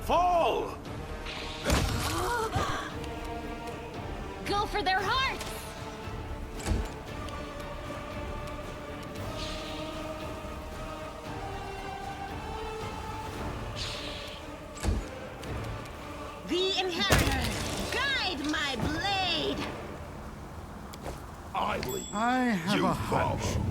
Fall! Go for their hearts! The Inheritor, guide my blade! I lead. I have You a hunch. follow.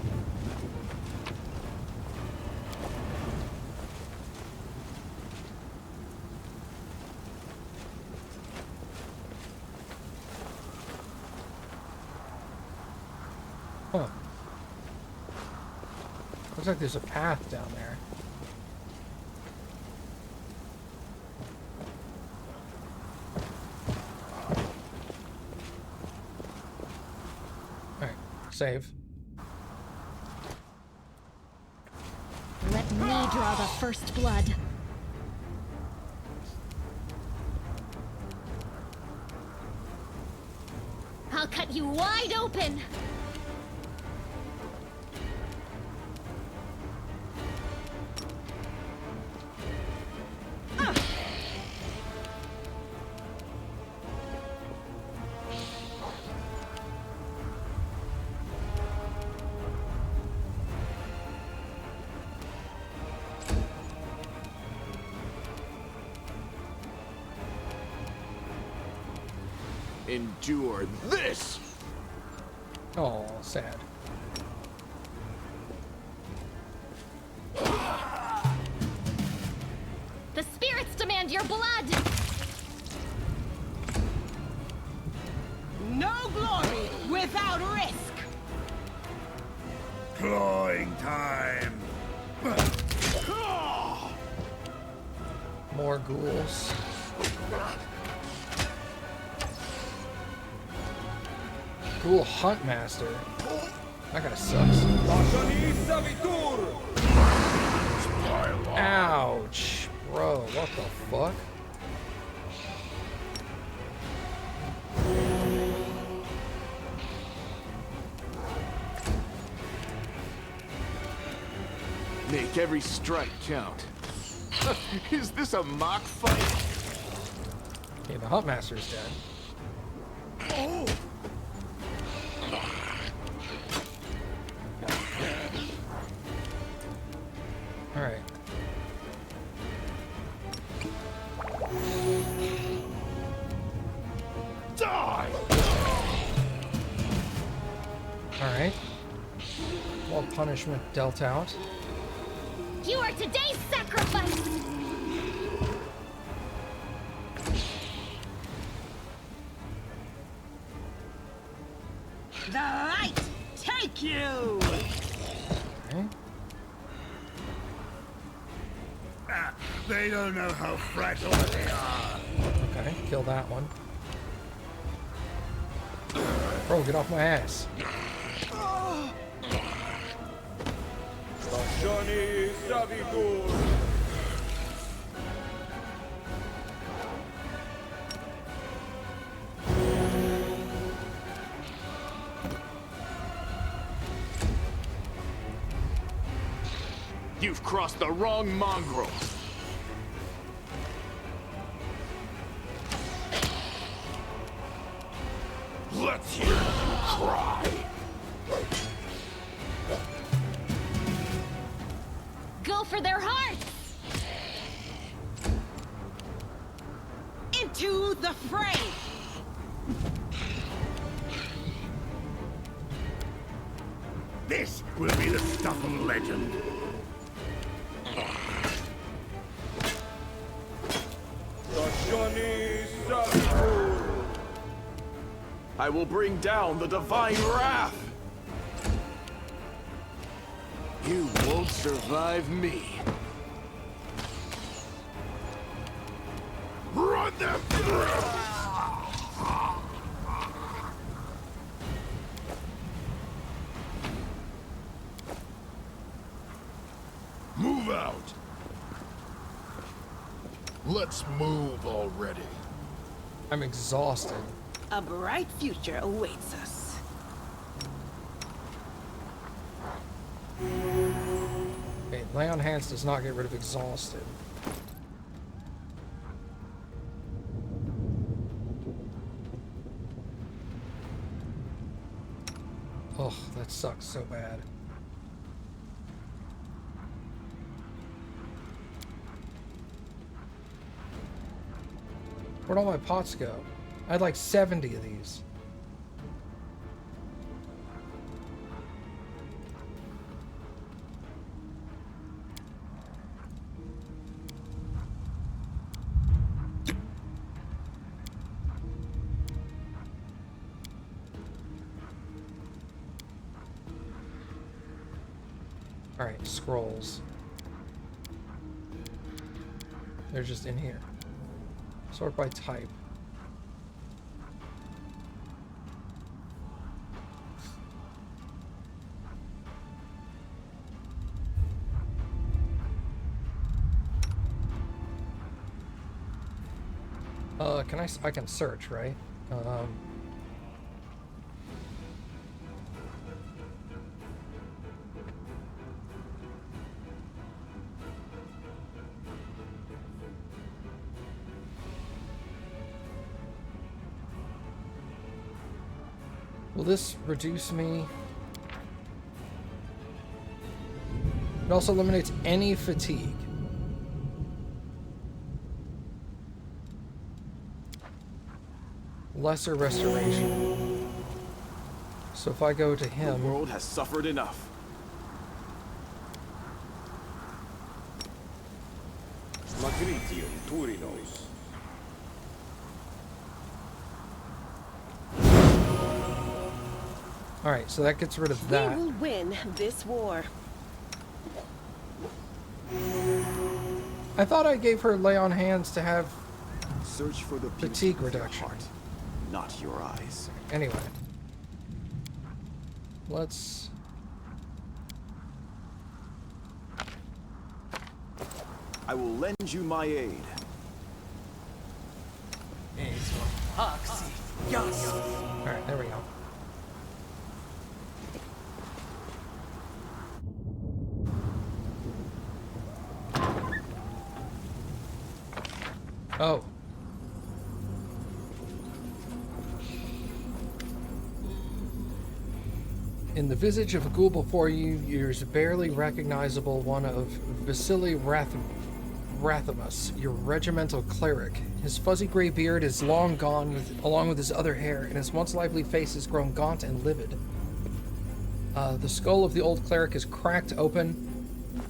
Huh. Looks like there's a path down there. Alright, save. Let me draw the first blood. I'll cut you wide open! Endure this! Oh, sad. The spirits demand your blood! No glory without risk! Clawing time. More ghouls. Ghoul Hunt Master. That kinda sucks. Ouch. Bro, what the fuck? Make every strike count. Is this a mock fight? Okay, the Hunt Master is dead. Alright. Die! Alright. Well, punishment dealt out. You are today's sacrifice! The light take you! Okay. They don't know how fragile they are. Okay, kill that one. Bro, get off my ass. You've crossed the wrong mongrel. Let's hear you cry. Go for their hearts! Into the fray! This will be the stuff of legend. I will bring down the divine wrath. You won't survive me. Run them through! Move out. Let's move already. I'm exhausted. A bright future awaits us. Okay, lay on hands does not get rid of exhausted. Oh, that sucks so bad. Where'd all my pots go? I had like 70 of these. Alright, scrolls. They're just in here. Sort by type. I can search, right? Will this reduce me? It also eliminates any fatigue. Lesser restoration. So if I go to him... The world has suffered enough. Magritium Turinos. Alright, so that gets rid of that. We will win this war. I thought I gave her lay on hands to have Search for the beauty fatigue of your reduction. heart, not your eyes. Anyway. Let's... I will lend you my aid. Alright, there we go. Oh. In the visage of a ghoul before you, there's a barely recognizable one of Vasily Rathamus, your regimental cleric. His fuzzy gray beard is long gone, along with his other hair, and his once lively face has grown gaunt and livid. The skull of the old cleric is cracked open,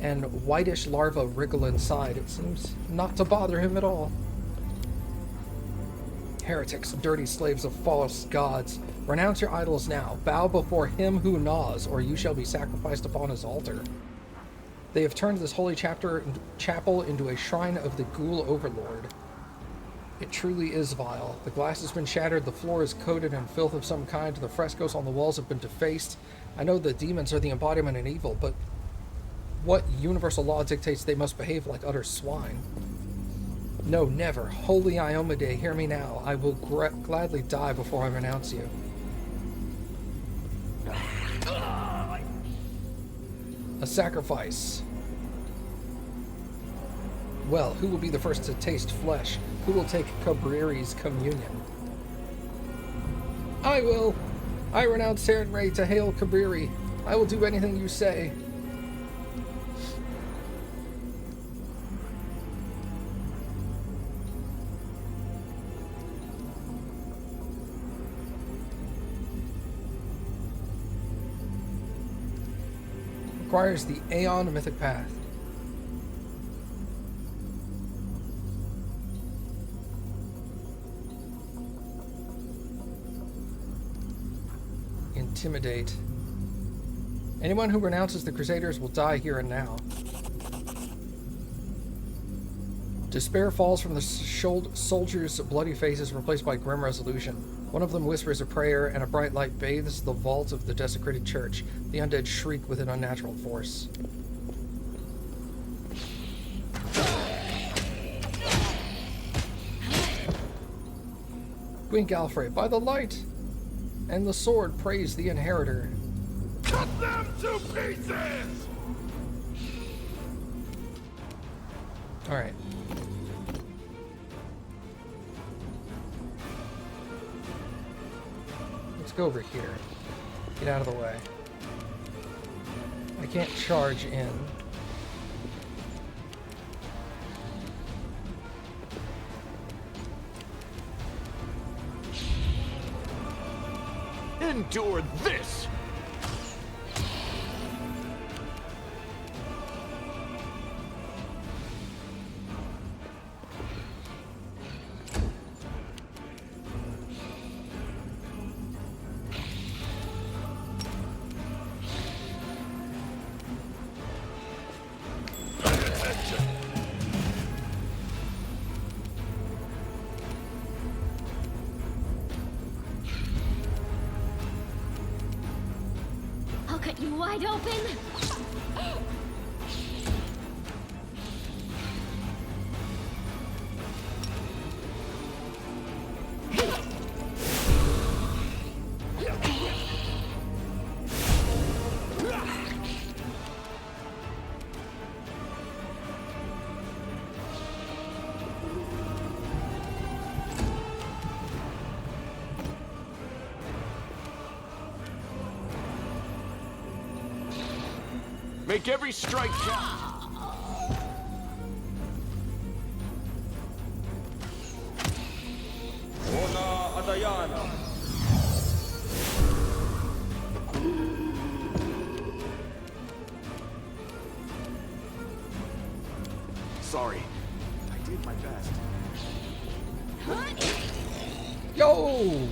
and whitish larvae wriggle inside. It seems not to bother him at all. Heretics, dirty slaves of false gods, renounce your idols now. Bow before him who gnaws, or you shall be sacrificed upon his altar. They have turned this holy chapel into a shrine of the ghoul overlord. It truly is vile. The glass has been shattered, the floor is coated in filth of some kind, the frescoes on the walls have been defaced. I know the demons are the embodiment of evil, but what universal law dictates they must behave like utter swine? No, never. Holy Iomade, hear me now. I will gladly die before I renounce you. A sacrifice. Well, who will be the first to taste flesh? Who will take Cabreri's communion? I will. I renounce Ray to hail Cabreri. I will do anything you say. Requires the Aeon Mythic Path. Intimidate. Anyone who renounces the Crusaders will die here and now. Despair falls from the soldiers' bloody faces, replaced by grim resolution. One of them whispers a prayer, and a bright light bathes the vault of the desecrated church. The undead shriek with an unnatural force. Queen Galfrey, by the light and the sword, praise the inheritor. Cut them to pieces! Alright. Let's go over here. Get out of the way. I can't charge in. Endure this! I'll cut you wide open. Make every strike count. Sorry. I did my best. Yo!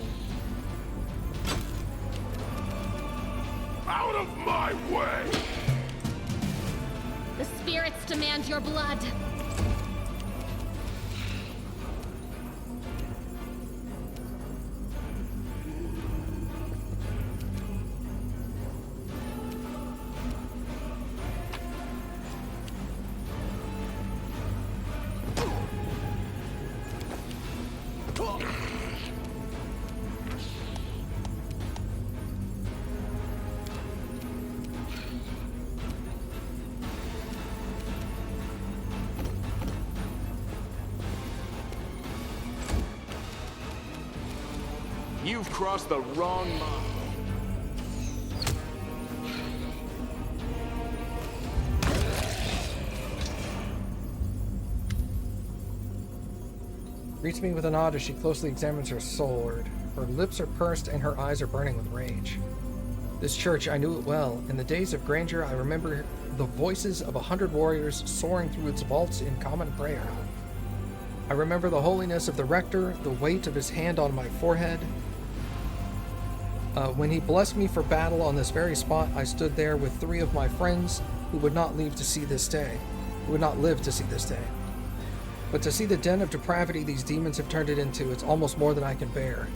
Out of my way! The spirits demand your blood. You've crossed the wrong line. Greets me with a nod as she closely examines her sword. Her lips are pursed and her eyes are burning with rage. This church, I knew it well. In the days of grandeur, I remember the voices of 100 warriors soaring through its vaults in common prayer. I remember the holiness of the rector, the weight of his hand on my forehead. When he blessed me for battle on this very spot, I stood there with 3 of my friends who would not live to see this day. But to see the den of depravity these demons have turned it into, it's almost more than I can bear.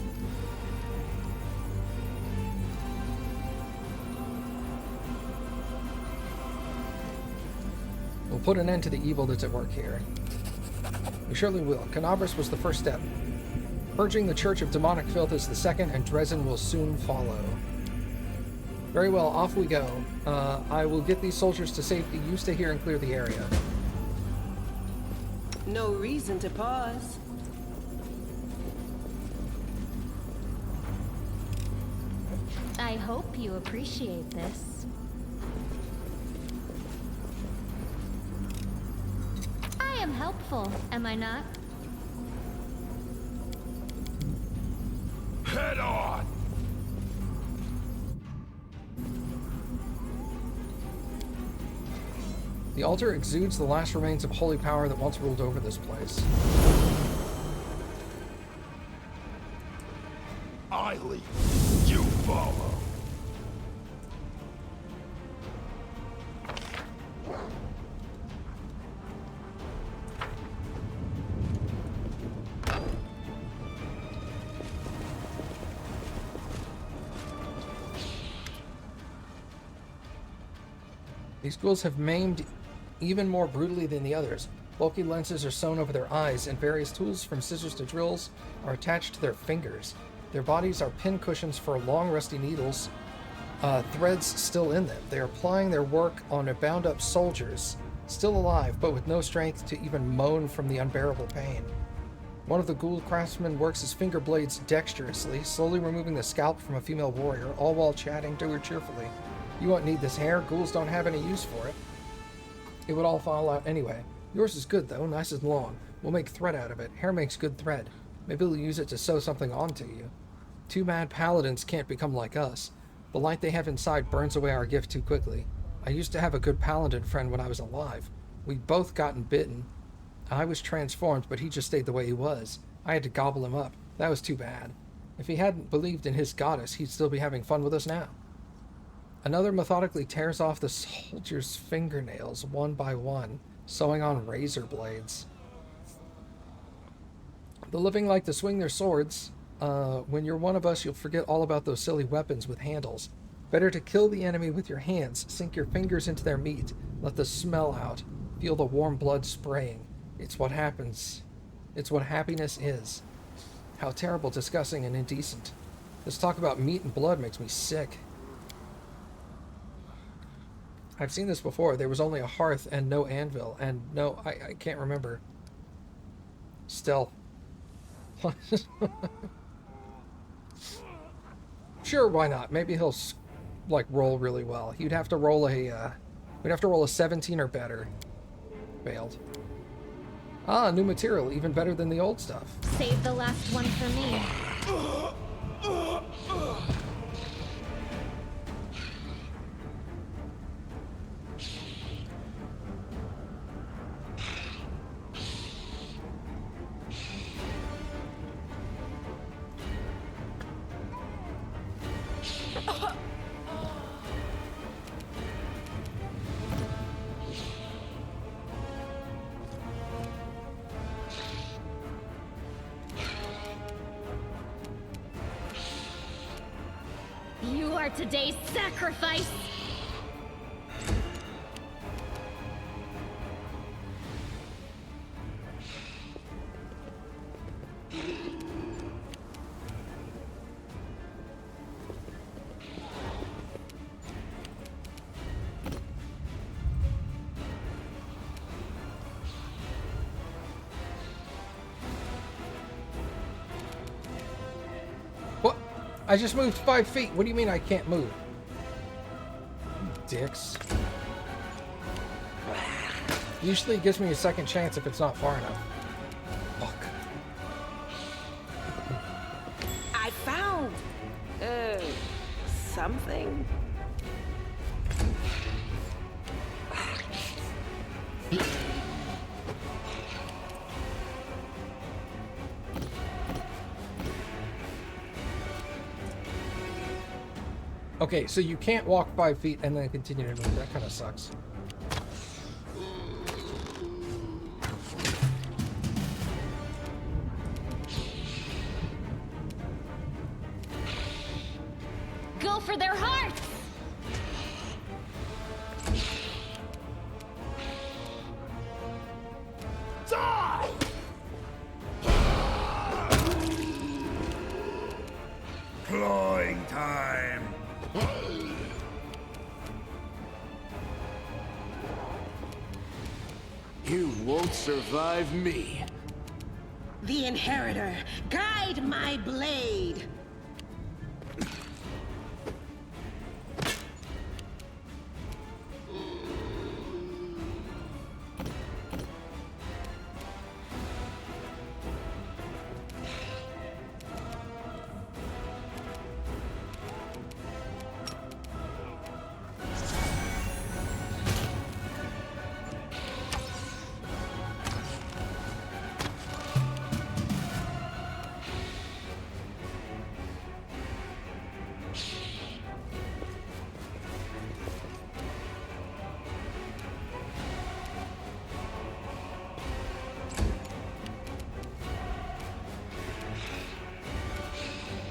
We'll put an end to the evil that's at work here. We surely will. Canabras was the first step. Purging the Church of Demonic Filth is the second, and Dresden will soon follow. Very well, off we go. I will get these soldiers to safety. You stay here and clear the area. No reason to pause. I hope you appreciate this. I am helpful, am I not? Head on! The altar exudes the last remains of holy power that once ruled over this place. I lead. You follow. These ghouls have maimed even more brutally than the others. Bulky lenses are sewn over their eyes, and various tools from scissors to drills are attached to their fingers. Their bodies are pin cushions for long rusty needles, threads still in them. They are plying their work on bound-up soldiers, still alive, but with no strength to even moan from the unbearable pain. One of the ghoul craftsmen works his finger blades dexterously, slowly removing the scalp from a female warrior, all while chatting to her cheerfully. You won't need this hair. Ghouls don't have any use for it. It would all fall out anyway. Yours is good, though. Nice and long. We'll make thread out of it. Hair makes good thread. Maybe we'll use it to sew something onto you. Two mad paladins can't become like us. The light they have inside burns away our gift too quickly. I used to have a good paladin friend when I was alive. We'd both gotten bitten. I was transformed, but he just stayed the way he was. I had to gobble him up. That was too bad. If he hadn't believed in his goddess, he'd still be having fun with us now. Another methodically tears off the soldier's fingernails one by one, sewing on razor blades. The living like to swing their swords. When you're one of us, you'll forget all about those silly weapons with handles. Better to kill the enemy with your hands, sink your fingers into their meat, let the smell out, feel the warm blood spraying. It's what happens. It's what happiness is. How terrible, disgusting, and indecent. This talk about meat and blood makes me sick. I've seen this before. There was only a hearth and no anvil, and no, I can't remember. Stealth. Sure, why not? Maybe he'll like roll really well. You'd have to roll a we'd have to roll a 17 or better. Failed. Ah, new material, even better than the old stuff. Save the last one for me. You are today's sacrifice! What? I just moved 5 feet. What do you mean I can't move? Dicks. Usually it gives me a second chance if it's not far enough. Fuck. I found something. Okay, so you can't walk 5 feet and then continue to move. That kind of sucks. Go for their hearts! Die! Clawing time. You won't survive me. The Inheritor, guide my blade.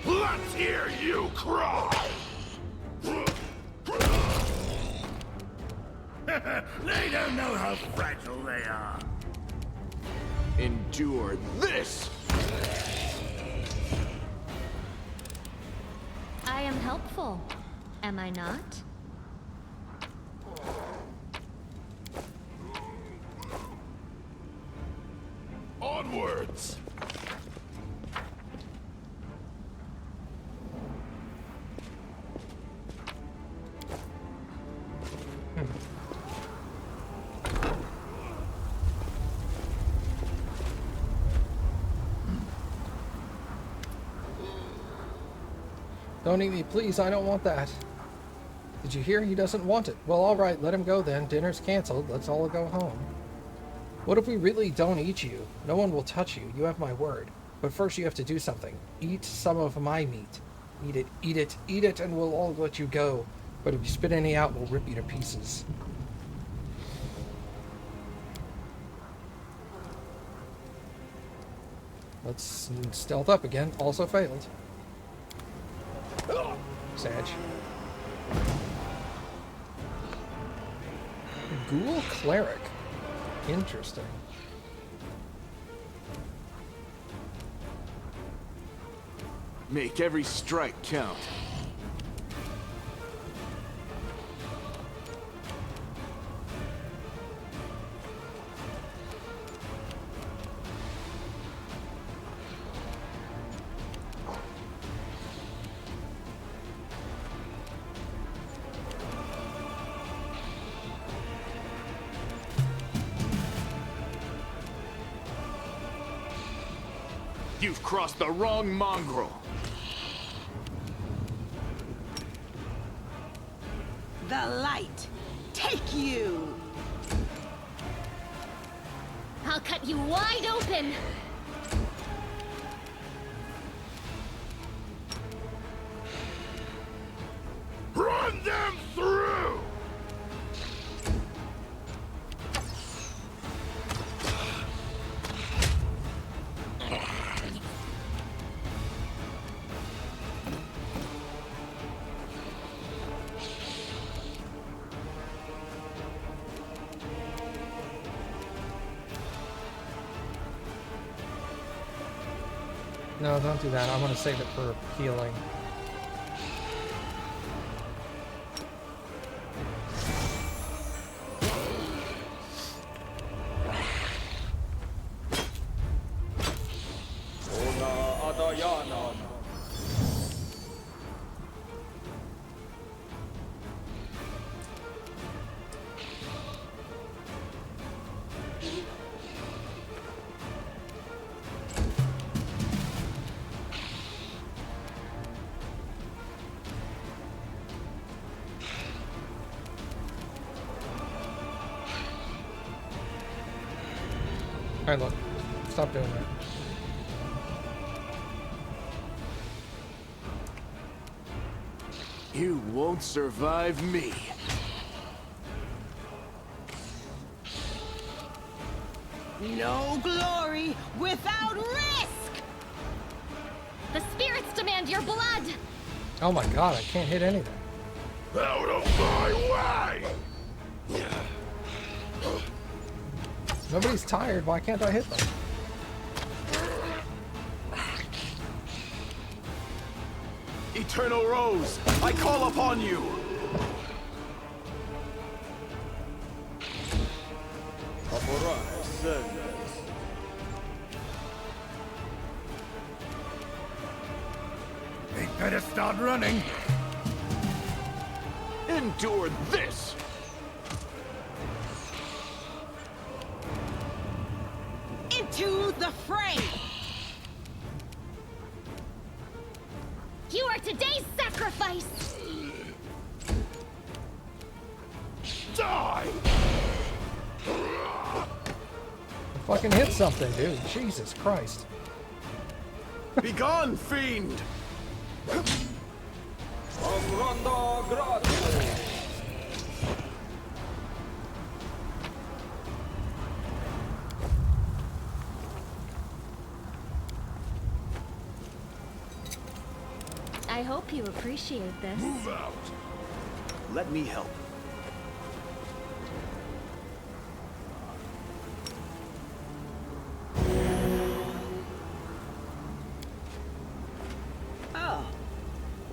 Let's hear you cry! They don't know how fragile they are. Endure this! I am helpful, am I not? Onwards! Don't eat me, please. I don't want that. Did you hear? He doesn't want it. Well, all right. Let him go then. Dinner's canceled. Let's all go home. What if we really don't eat you? No one will touch you. You have my word. But first you have to do something. Eat some of my meat. Eat it, eat it, eat it, and we'll all let you go. But if you spit any out, we'll rip you to pieces. Let's stealth up again. Also failed. Sag. Ghoul Cleric. Interesting. Make every strike count. You've crossed the wrong mongrel. The light, take you! I'll cut you wide open! Run them through! No, don't do that. I'm going to save it for healing. Alright, look. Stop doing that. You won't survive me. No glory without risk! The spirits demand your blood! Oh my god, I can't hit anything. Out of my way! Nobody's tired. Why can't I hit them? Eternal Rose, I call upon you! They'd better start running. Endure this! Into the fray! You are today's sacrifice! Die! Fucking hit something, dude. Jesus Christ. Begone, fiend! I hope you appreciate this. Move out! Let me help. Oh,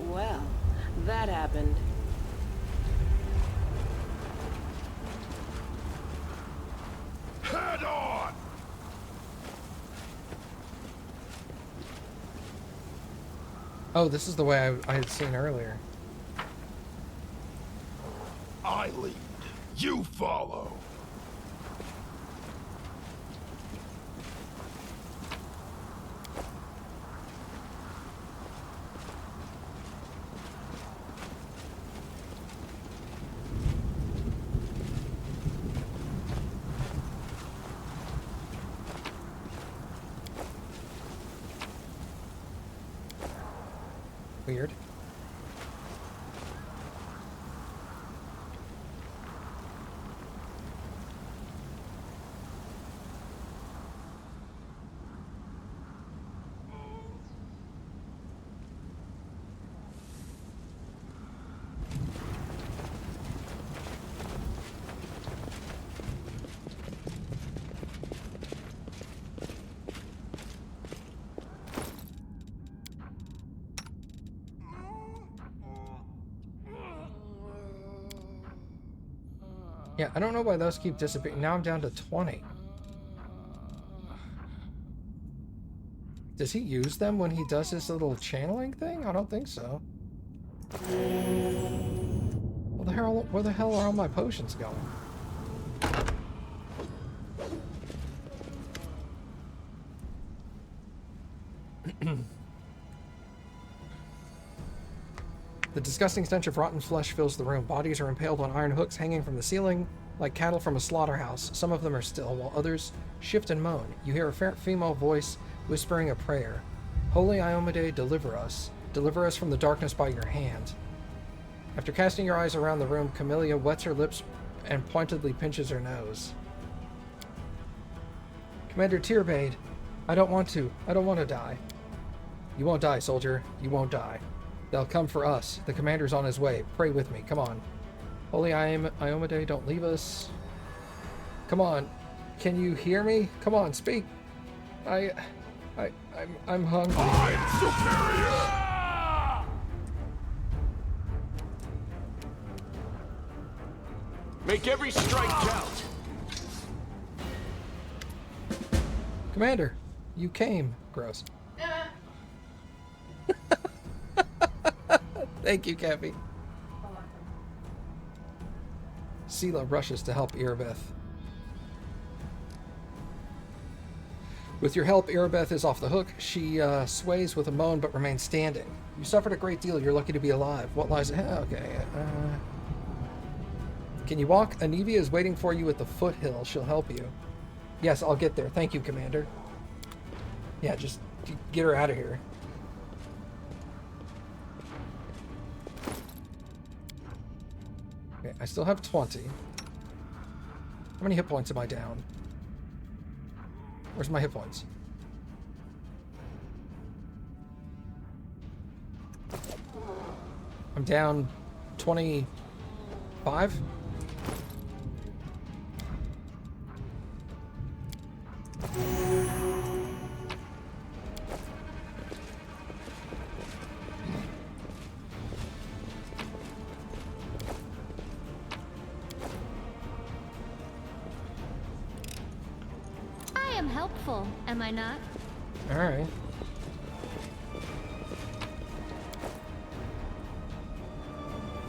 well, that happened. Head on! Oh, this is the way I had seen earlier. I lead. You follow. Weird. Yeah, I don't know why those keep disappearing. Now I'm down to 20. Does he use them when he does his little channeling thing? I don't think so. Where the hell are all my potions going? The disgusting stench of rotten flesh fills the room. Bodies are impaled on iron hooks hanging from the ceiling like cattle from a slaughterhouse. Some of them are still, while others shift and moan. You hear a female voice whispering a prayer. Holy Iomade, deliver us. Deliver us from the darkness by your hand. After casting your eyes around the room, Camellia wets her lips and pointedly pinches her nose. Commander Tierbade, I don't want to die. You won't die, soldier. You won't die. They'll come for us. The commander's on his way. Pray with me. Come on. Holy Iomade, don't leave us. Come on. Can you hear me? Come on, speak. I'm hungry. I'm superior! Make every strike count. Commander, you came. Gross. Thank you, Cappy. Sela rushes to help Irabeth. With your help, Irabeth is off the hook. She sways with a moan but remains standing. You suffered a great deal. You're lucky to be alive. What lies ahead? Okay. Can you walk? Anivia is waiting for you at the foothill. She'll help you. Yes, I'll get there. Thank you, Commander. Yeah, just get her out of here. Okay, I still have 20. How many hit points am I down? Where's my hit points? I'm down 25? I am helpful, am I not? All right.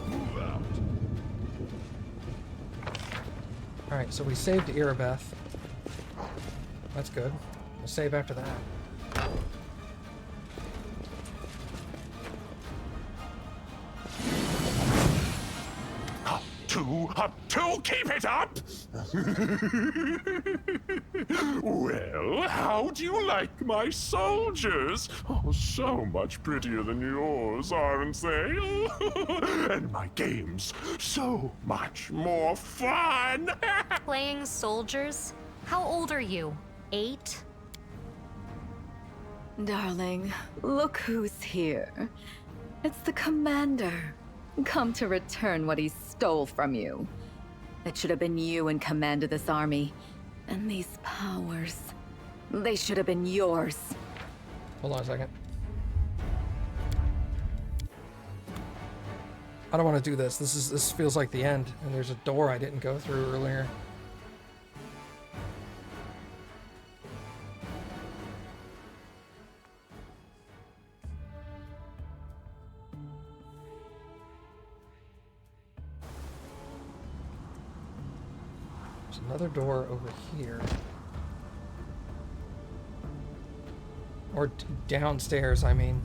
Move out. All right, so we saved Irabeth. That's good. We'll save after that. Up two, keep it up! Well, how do you like my soldiers? Oh, so much prettier than yours, aren't they? And my games, so much more fun! Playing soldiers? How old are you? 8? Darling, look who's here. It's the commander. Come to return what he stole from you. It should have been you in command of this army. And these powers, they should have been yours. Hold on a second. I don't want to do this. This feels like the end, and there's a door I didn't go through earlier. There's another door over here. Or downstairs, I mean.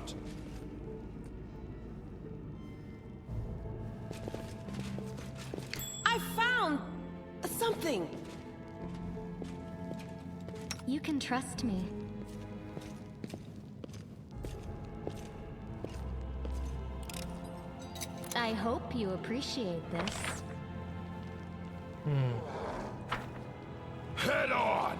shoot. I found something. You can trust me. I hope you appreciate this. Head on!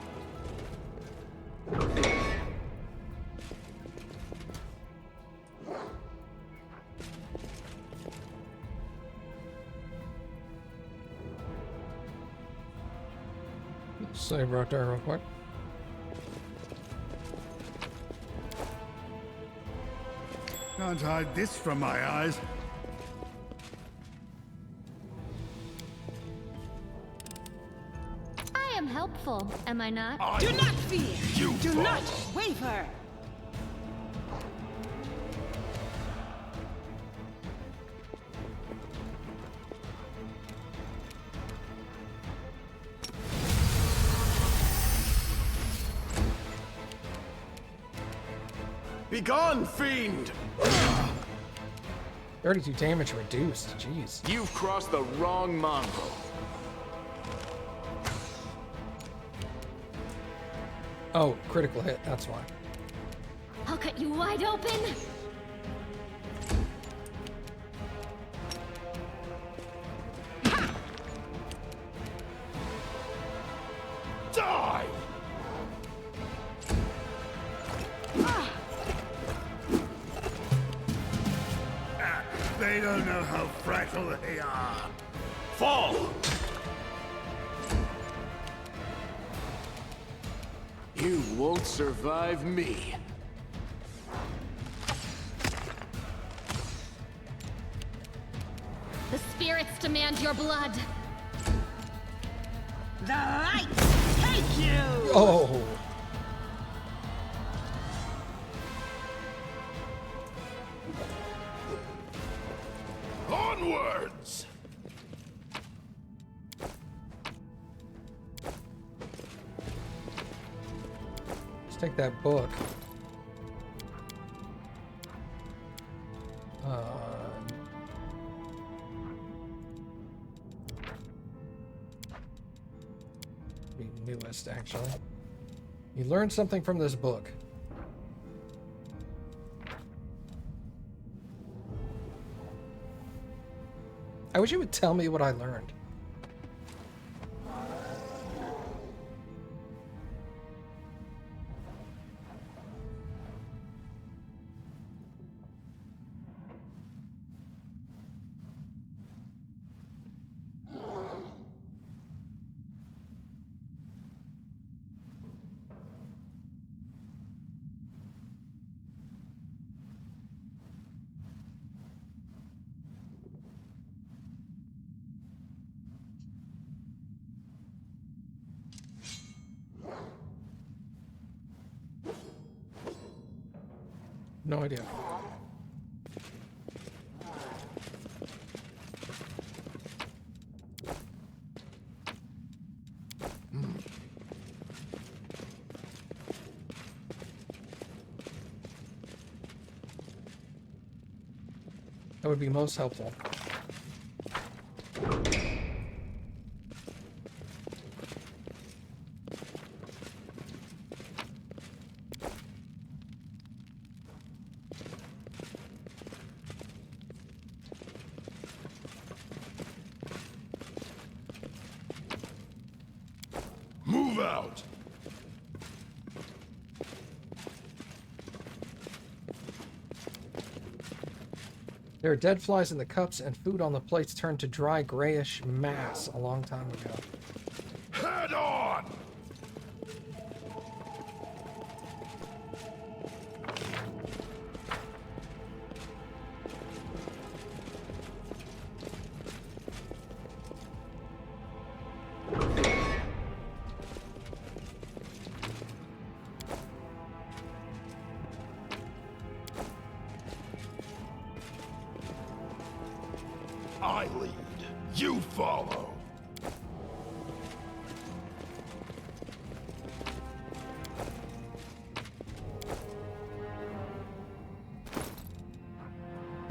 Save right there real quick. Can't hide this from my eyes. I am helpful, am I not? Do not fear. You Do follow. not waver. Begone, fiend! 32 damage reduced. Jeez. You've crossed the wrong mongrel. Oh, critical hit. That's why. I'll cut you wide open. Die! They don't know how fragile they are. Fall! You won't survive me. The spirits demand your blood. The light take you. Oh. Onwards! Let's take that book. Be newest, actually. You learned something from this book. I wish you would tell me what I learned. No idea. That would be most helpful. Move out! There are dead flies in the cups, and food on the plates turned to dry grayish mass a long time ago. Head on! I lead. You follow.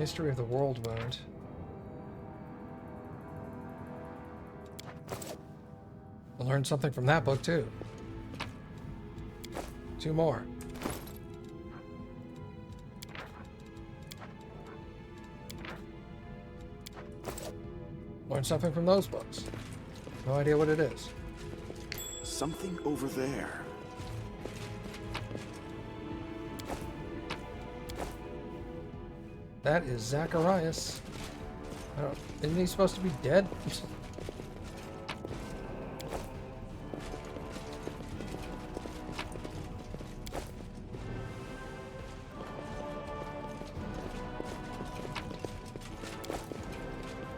History of the World Wound. I learned something from that book, too. 2 more. Learned something from those books. No idea what it is. Something over there. That is Zacharias. Isn't he supposed to be dead?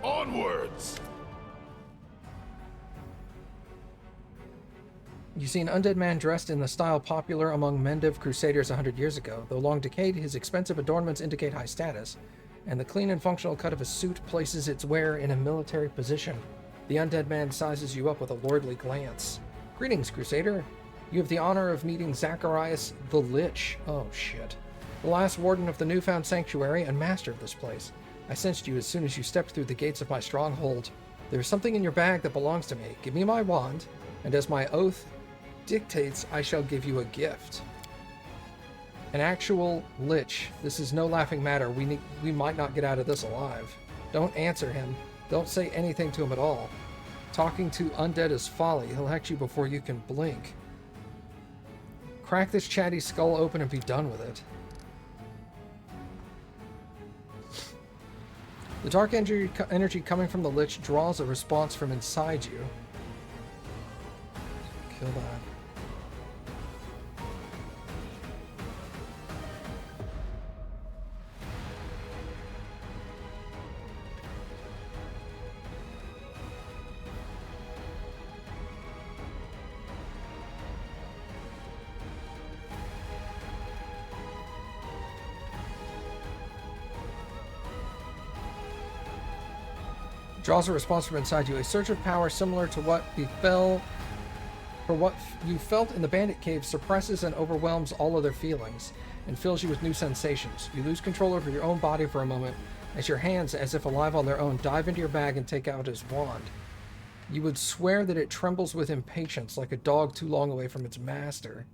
Onwards! You see an undead man dressed in the style popular among Mendiv crusaders 100 years ago. Though long decayed, his expensive adornments indicate high status, and the clean and functional cut of his suit places its wearer in a military position. The undead man sizes you up with a lordly glance. Greetings, Crusader. You have the honor of meeting Zacharias the Lich. Oh, shit. The last warden of the newfound sanctuary and master of this place. I sensed you as soon as you stepped through the gates of my stronghold. There is something in your bag that belongs to me. Give me my wand, and as my oath dictates, I shall give you a gift. An actual lich. This is no laughing matter. We might not get out of this alive. Don't answer him. Don't say anything to him at all. Talking to undead is folly. He'll hex you before you can blink. Crack this chatty skull open and be done with it. The dark energy coming from the lich draws a response from inside you. Kill that. Draws a response from inside you. A surge of power similar to what you felt in the bandit cave suppresses and overwhelms all other feelings and fills you with new sensations. You lose control over your own body for a moment as your hands, as if alive on their own, dive into your bag and take out his wand. You would swear that it trembles with impatience like a dog too long away from its master.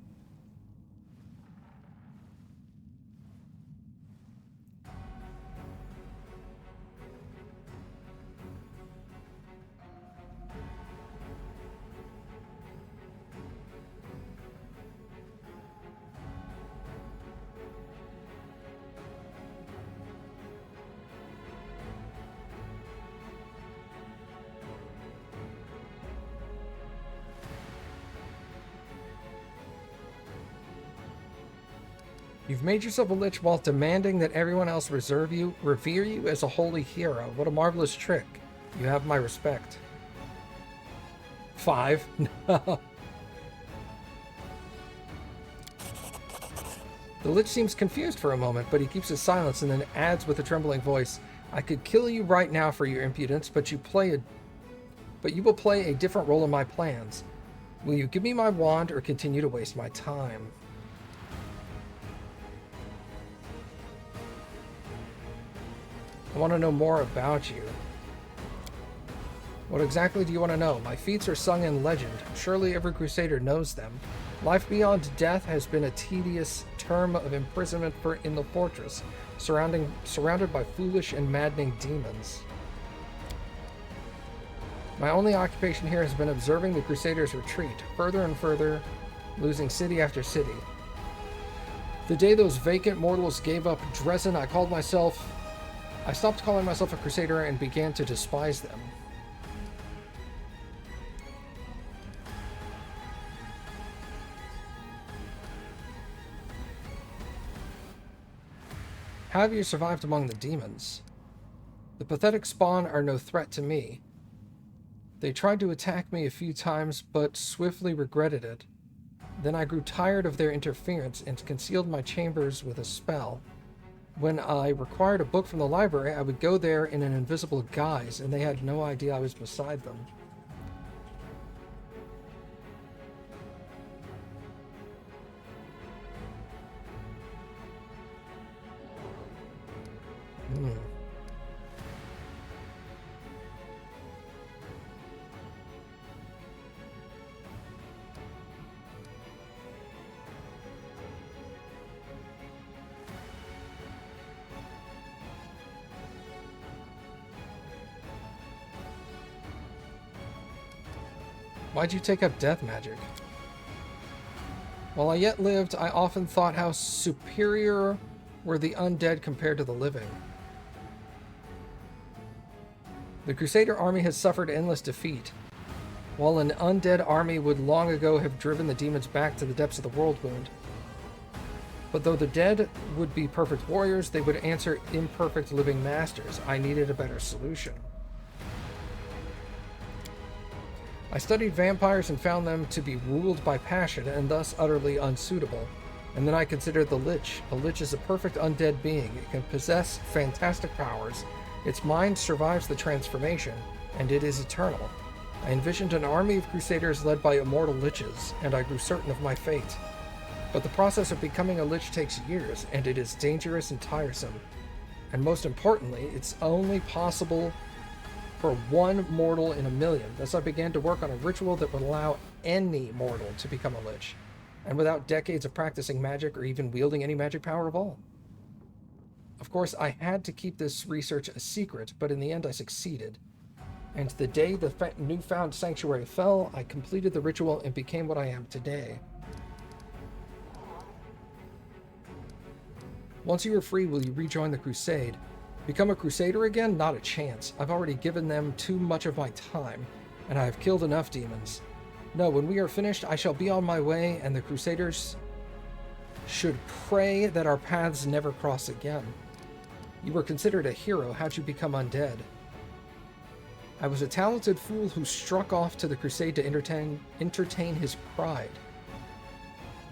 You've made yourself a lich while demanding that everyone else revere you as a holy hero. What a marvelous trick. You have my respect. 5. No. The lich seems confused for a moment, but he keeps his silence and then adds with a trembling voice, I could kill you right now for your impudence, but you will play a different role in my plans. Will you give me my wand or continue to waste my time? I want to know more about you. What exactly do you want to know? My feats are sung in legend. Surely every crusader knows them. Life beyond death has been a tedious term of imprisonment in the fortress, surrounded by foolish and maddening demons. My only occupation here has been observing the crusaders retreat, further and further, losing city after city. The day those vacant mortals gave up Dresden, I stopped calling myself a crusader and began to despise them. How have you survived among the demons? The pathetic spawn are no threat to me. They tried to attack me a few times, but swiftly regretted it. Then I grew tired of their interference and concealed my chambers with a spell. When I required a book from the library, I would go there in an invisible guise, and they had no idea I was beside them. Why'd you take up death magic? While I yet lived, I often thought how superior were the undead compared to the living. The Crusader army has suffered endless defeat, while an undead army would long ago have driven the demons back to the depths of the world wound. But though the dead would be perfect warriors, they would answer imperfect living masters. I needed a better solution. I studied vampires and found them to be ruled by passion and thus utterly unsuitable. And then I considered the Lich. A Lich is a perfect undead being. It can possess fantastic powers. Its mind survives the transformation, and it is eternal. I envisioned an army of crusaders led by immortal liches, and I grew certain of my fate. But the process of becoming a lich takes years, and it is dangerous and tiresome. And most importantly, it's only possible for one mortal in a million. Thus I began to work on a ritual that would allow any mortal to become a lich, and without decades of practicing magic or even wielding any magic power at all. Of course, I had to keep this research a secret, but in the end I succeeded. And the day the newfound sanctuary fell, I completed the ritual and became what I am today. Once you are free, will you rejoin the crusade? Become a crusader again? Not a chance. I've already given them too much of my time, and I have killed enough demons. No, when we are finished, I shall be on my way, and the crusaders should pray that our paths never cross again. You were considered a hero. How'd you become undead? I was a talented fool who struck off to the crusade to entertain his pride.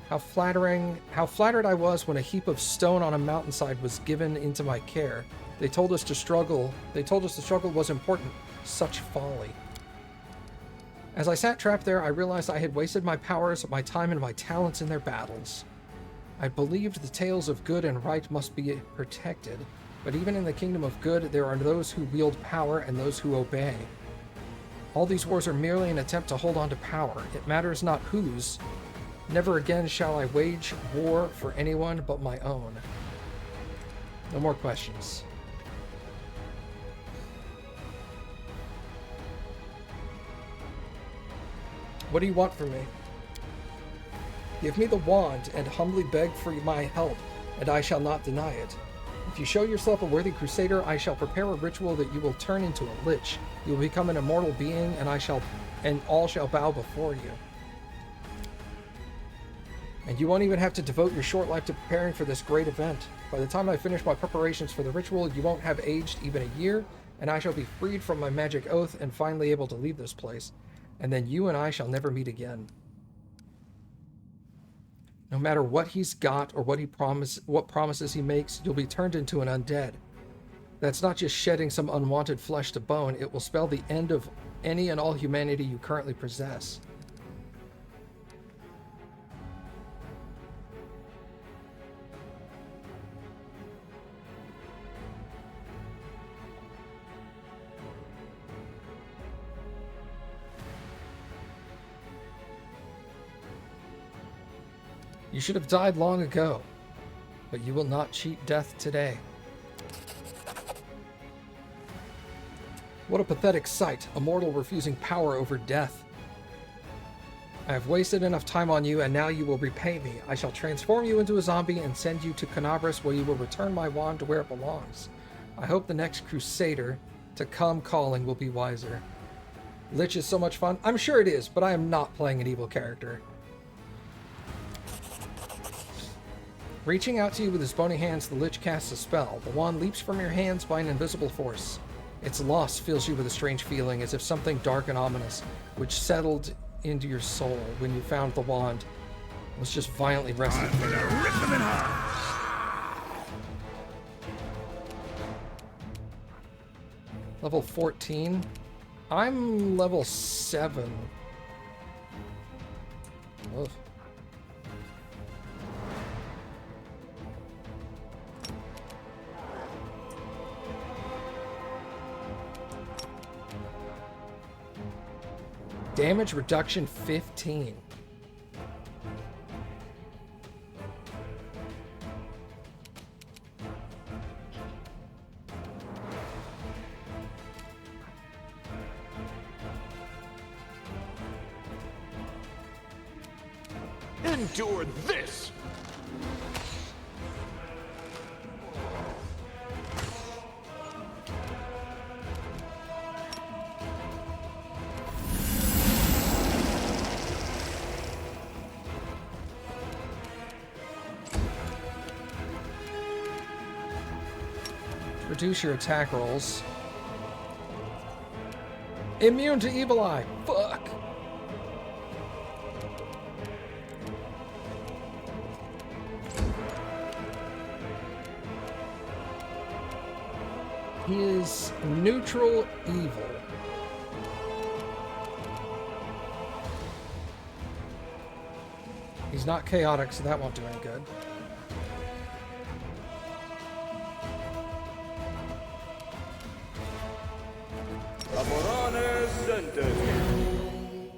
How flattered I was when a heap of stone on a mountainside was given into my care. They told us the struggle was important. Such folly. As I sat trapped there, I realized I had wasted my powers, my time, and my talents in their battles. I believed the tales of good and right must be protected, but even in the kingdom of good, there are those who wield power and those who obey. All these wars are merely an attempt to hold on to power. It matters not whose. Never again shall I wage war for anyone but my own. No more questions. What do you want from me? Give me the wand and humbly beg for my help, and I shall not deny it. If you show yourself a worthy crusader, I shall prepare a ritual that you will turn into a lich. You will become an immortal being, and all shall bow before you. And you won't even have to devote your short life to preparing for this great event. By the time I finish my preparations for the ritual, you won't have aged even a year, and I shall be freed from my magic oath and finally able to leave this place. And then you and I shall never meet again. No matter what he's got or what promises he makes, you'll be turned into an undead. That's not just shedding some unwanted flesh to bone, it will spell the end of any and all humanity you currently possess. You should have died long ago, but you will not cheat death today. What a pathetic sight, a mortal refusing power over death. I have wasted enough time on you, and now you will repay me. I shall transform you into a zombie and send you to Canabras, where you will return my wand to where it belongs. I hope the next crusader to come calling will be wiser. Lich is so much fun. I'm sure it is, but I am not playing an evil character. Reaching out to you with his bony hands, the Lich casts a spell. The wand leaps from your hands by an invisible force. Its loss fills you with a strange feeling, as if something dark and ominous, which settled into your soul when you found the wand, was just violently wrested from you. Rip them in half! Level 14. I'm level 7. Ugh. Damage reduction 15. Endure this! Reduce your attack rolls. Immune to evil eye. Fuck. He is neutral evil. He's not chaotic, so that won't do any good.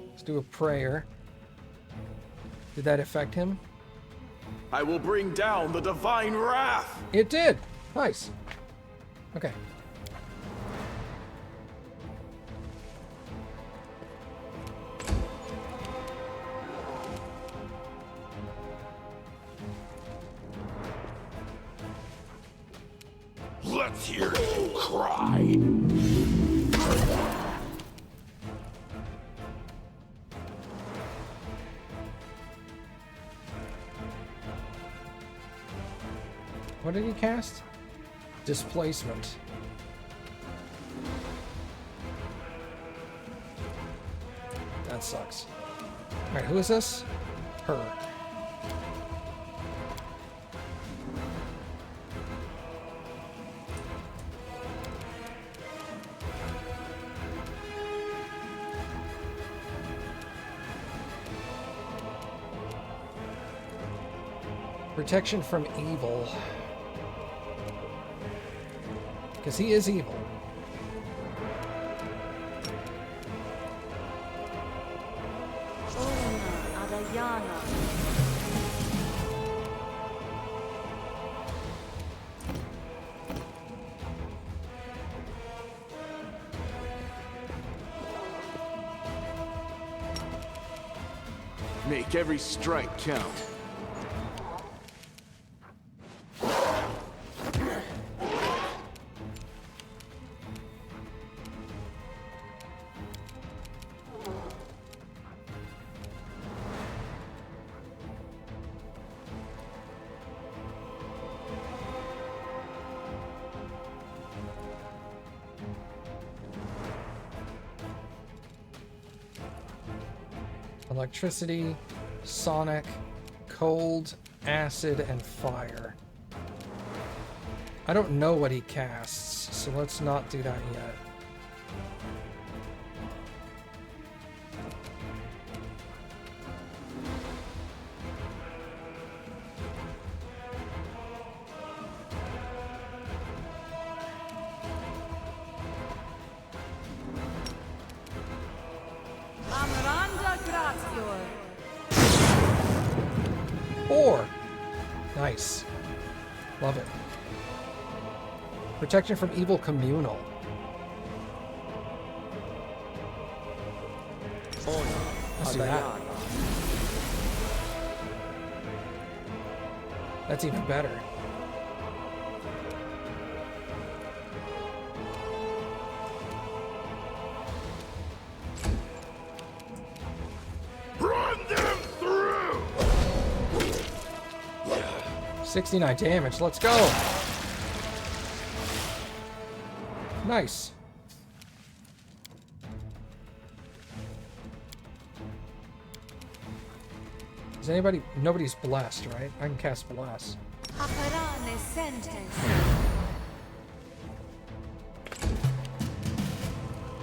Let's do a prayer. Did that affect him? I will bring down the divine wrath! It did! Nice. Okay. Let's hear you cry. What did he cast? Displacement. That sucks. Alright, who is this? Her. Protection from evil. Because he is evil. Make every strike count. Electricity, sonic, cold, acid, and fire. I don't know what he casts, so let's not do that yet. Four. Nice. Love it. Protection from evil communal. Let's do that. That's even better. Run them through! 69 damage. Let's go. Nice. Is anybody... Nobody's blessed, right? I can cast bless.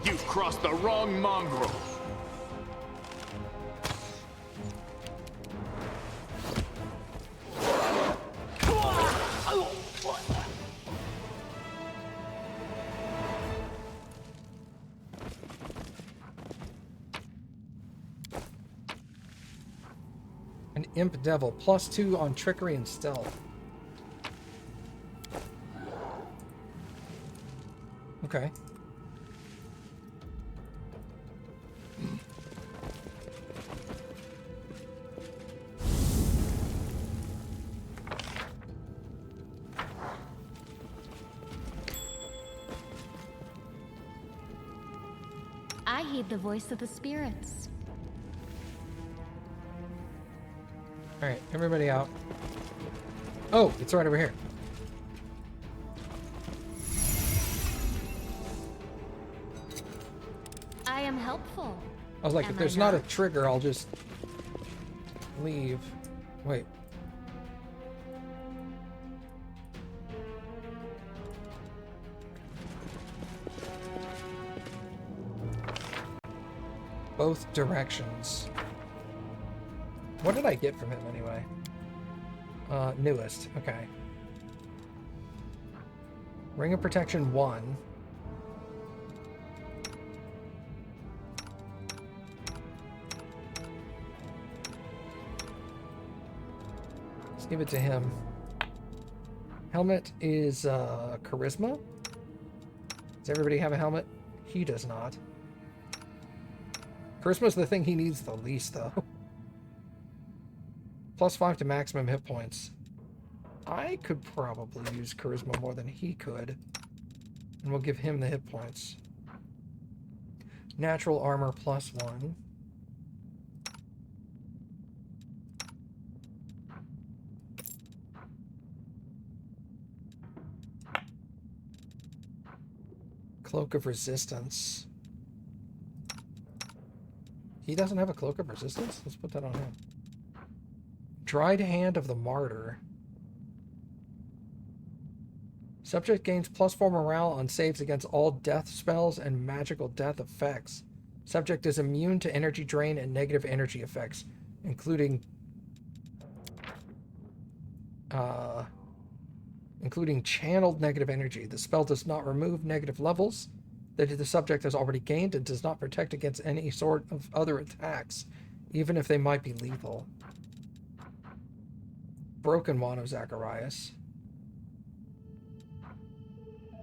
You've crossed the wrong mongrel. An imp devil. +2 on trickery and stealth. Okay. I heed the voice of the spirits. Alright, everybody out. Oh, it's right over here. I am helpful. I was like, Am if I there's not a not? trigger, I'll just leave. Wait. Both directions. What did I get from him anyway? Newest. Okay. Ring of Protection 1. Let's give it to him. Helmet is Charisma. Does everybody have a helmet? He does not. Charisma's the thing he needs the least, though. +5 to maximum hit points. I could probably use Charisma more than he could. And we'll give him the hit points. Natural armor +1. Cloak of Resistance. He doesn't have a Cloak of Resistance? Let's put that on him. Dried Hand of the Martyr. Subject gains +4 morale on saves against all death spells and magical death effects. Subject is immune to energy drain and negative energy effects, including channeled negative energy. The spell does not remove negative levels that the subject has already gained and does not protect against any sort of other attacks, even if they might be lethal. Broken Wand of Zacharias.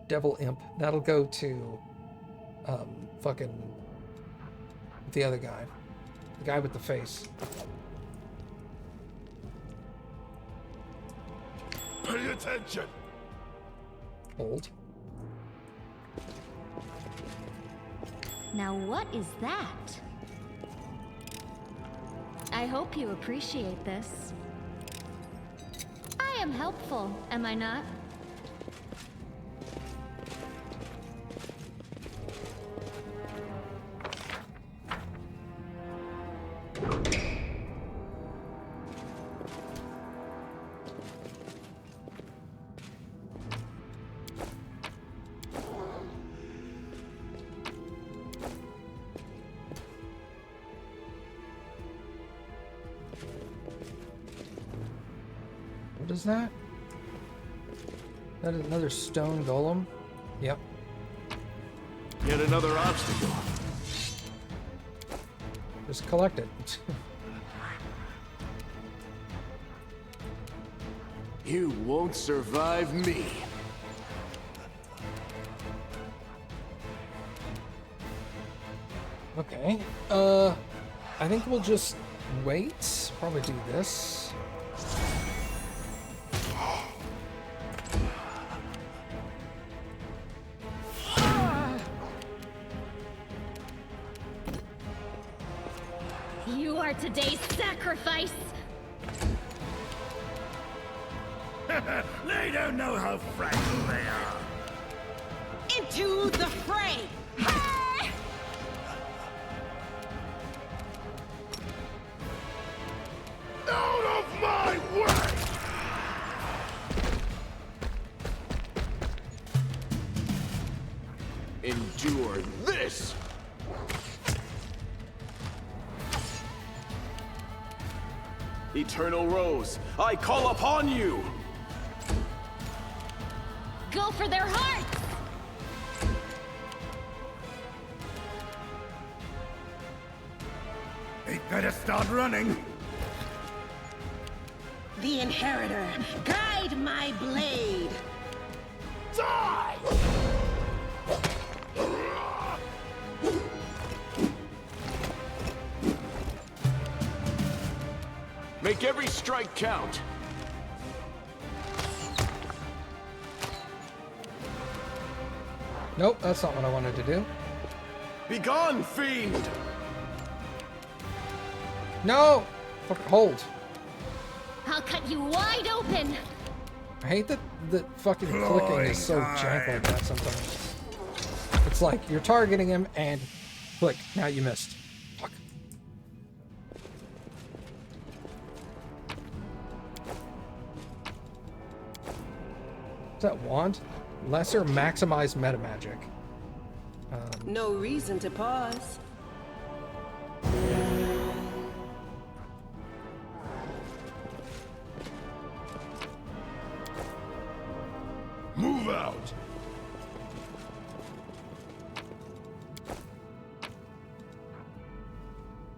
Devil Imp. That'll go to fucking the other guy. The guy with the face. Pay attention! Hold. Now what is that? I hope you appreciate this. I am helpful, am I not? What is that? That is another stone golem? Yep. Yet another obstacle. Just collect it. You won't survive me. Okay. I think we'll just wait. Probably do this. You are today's sacrifice! They don't know how fragile they are. Into the fray! Out of my way! Endure this! Eternal Rose, I call upon you! Go for their hearts! They'd better start running. The Inheritor, guide my blade! Die! Make every strike count! Nope, that's not what I wanted to do. Begone, fiend! No! Fuck, hold. I'll cut you wide open. I hate that the fucking clicking is so jank like that sometimes. It's like you're targeting him and click. Now you missed. Fuck. What's that wand? Lesser maximized meta magic. No reason to pause. Move out!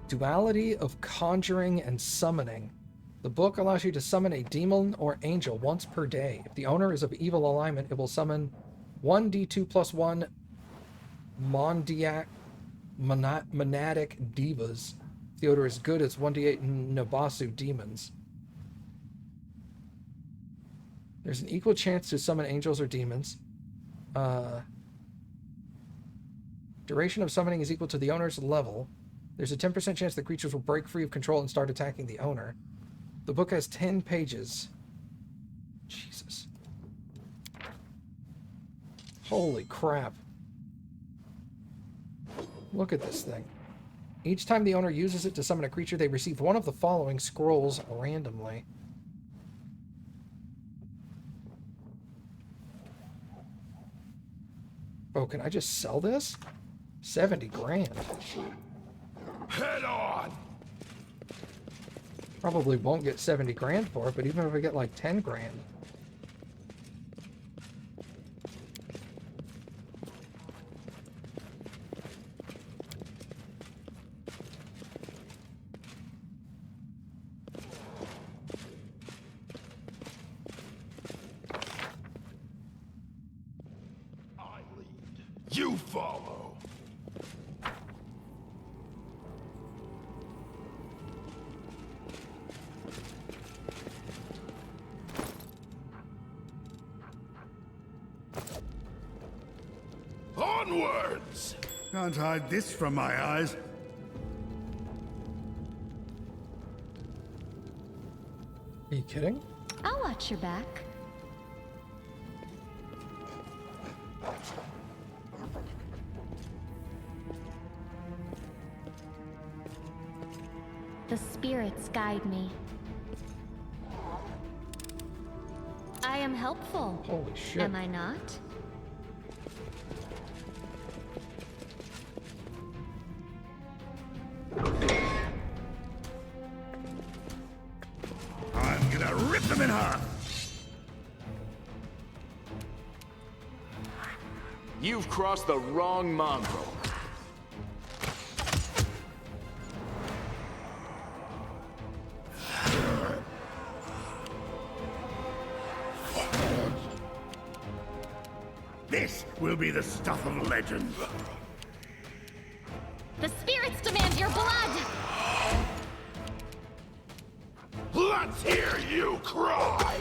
Duality of conjuring and summoning. The book allows you to summon a demon or angel once per day. If the owner is of evil alignment, it will summon 1d2+1 monadic divas. If the owner is good, it's 1d8 Nabasu demons. There's an equal chance to summon angels or demons. Duration of summoning is equal to the owner's level. There's a 10% chance the creatures will break free of control and start attacking the owner. The book has 10 pages. Jesus. Holy crap. Look at this thing. Each time the owner uses it to summon a creature, they receive one of the following scrolls randomly. Oh, can I just sell this? 70 grand. Head on! Probably won't get 70 grand for it, but even if I get like 10 grand. I lead. You follow. Onwards! Can't hide this from my eyes. Are you kidding? I'll watch your back. The spirits guide me. I am helpful. Holy shit. Am I not? I'm gonna rip them in half! You've crossed the wrong mongrel. This will be the stuff of legend. The spirits demand your blood! Let's hear you cry!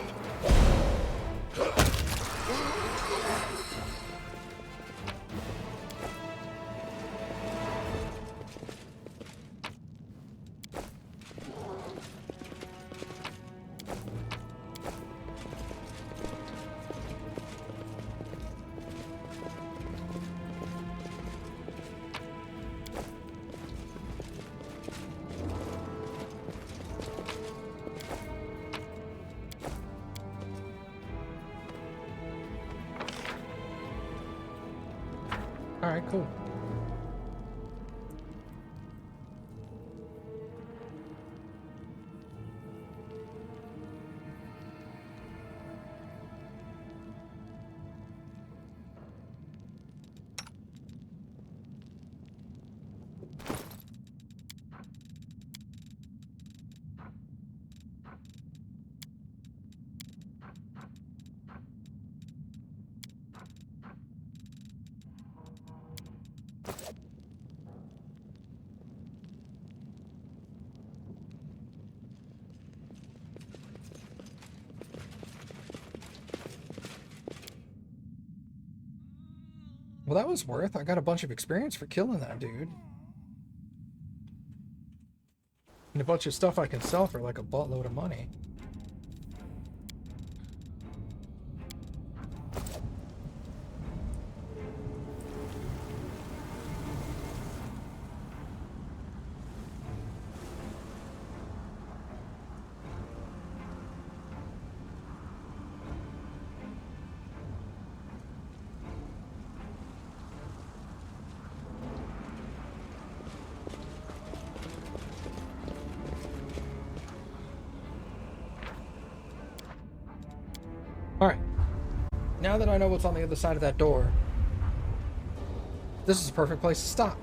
Well, that was worth. I got a bunch of experience for killing that dude. And a bunch of stuff I can sell for like a buttload of money. Alright. Now that I know what's on the other side of that door, this is a perfect place to stop.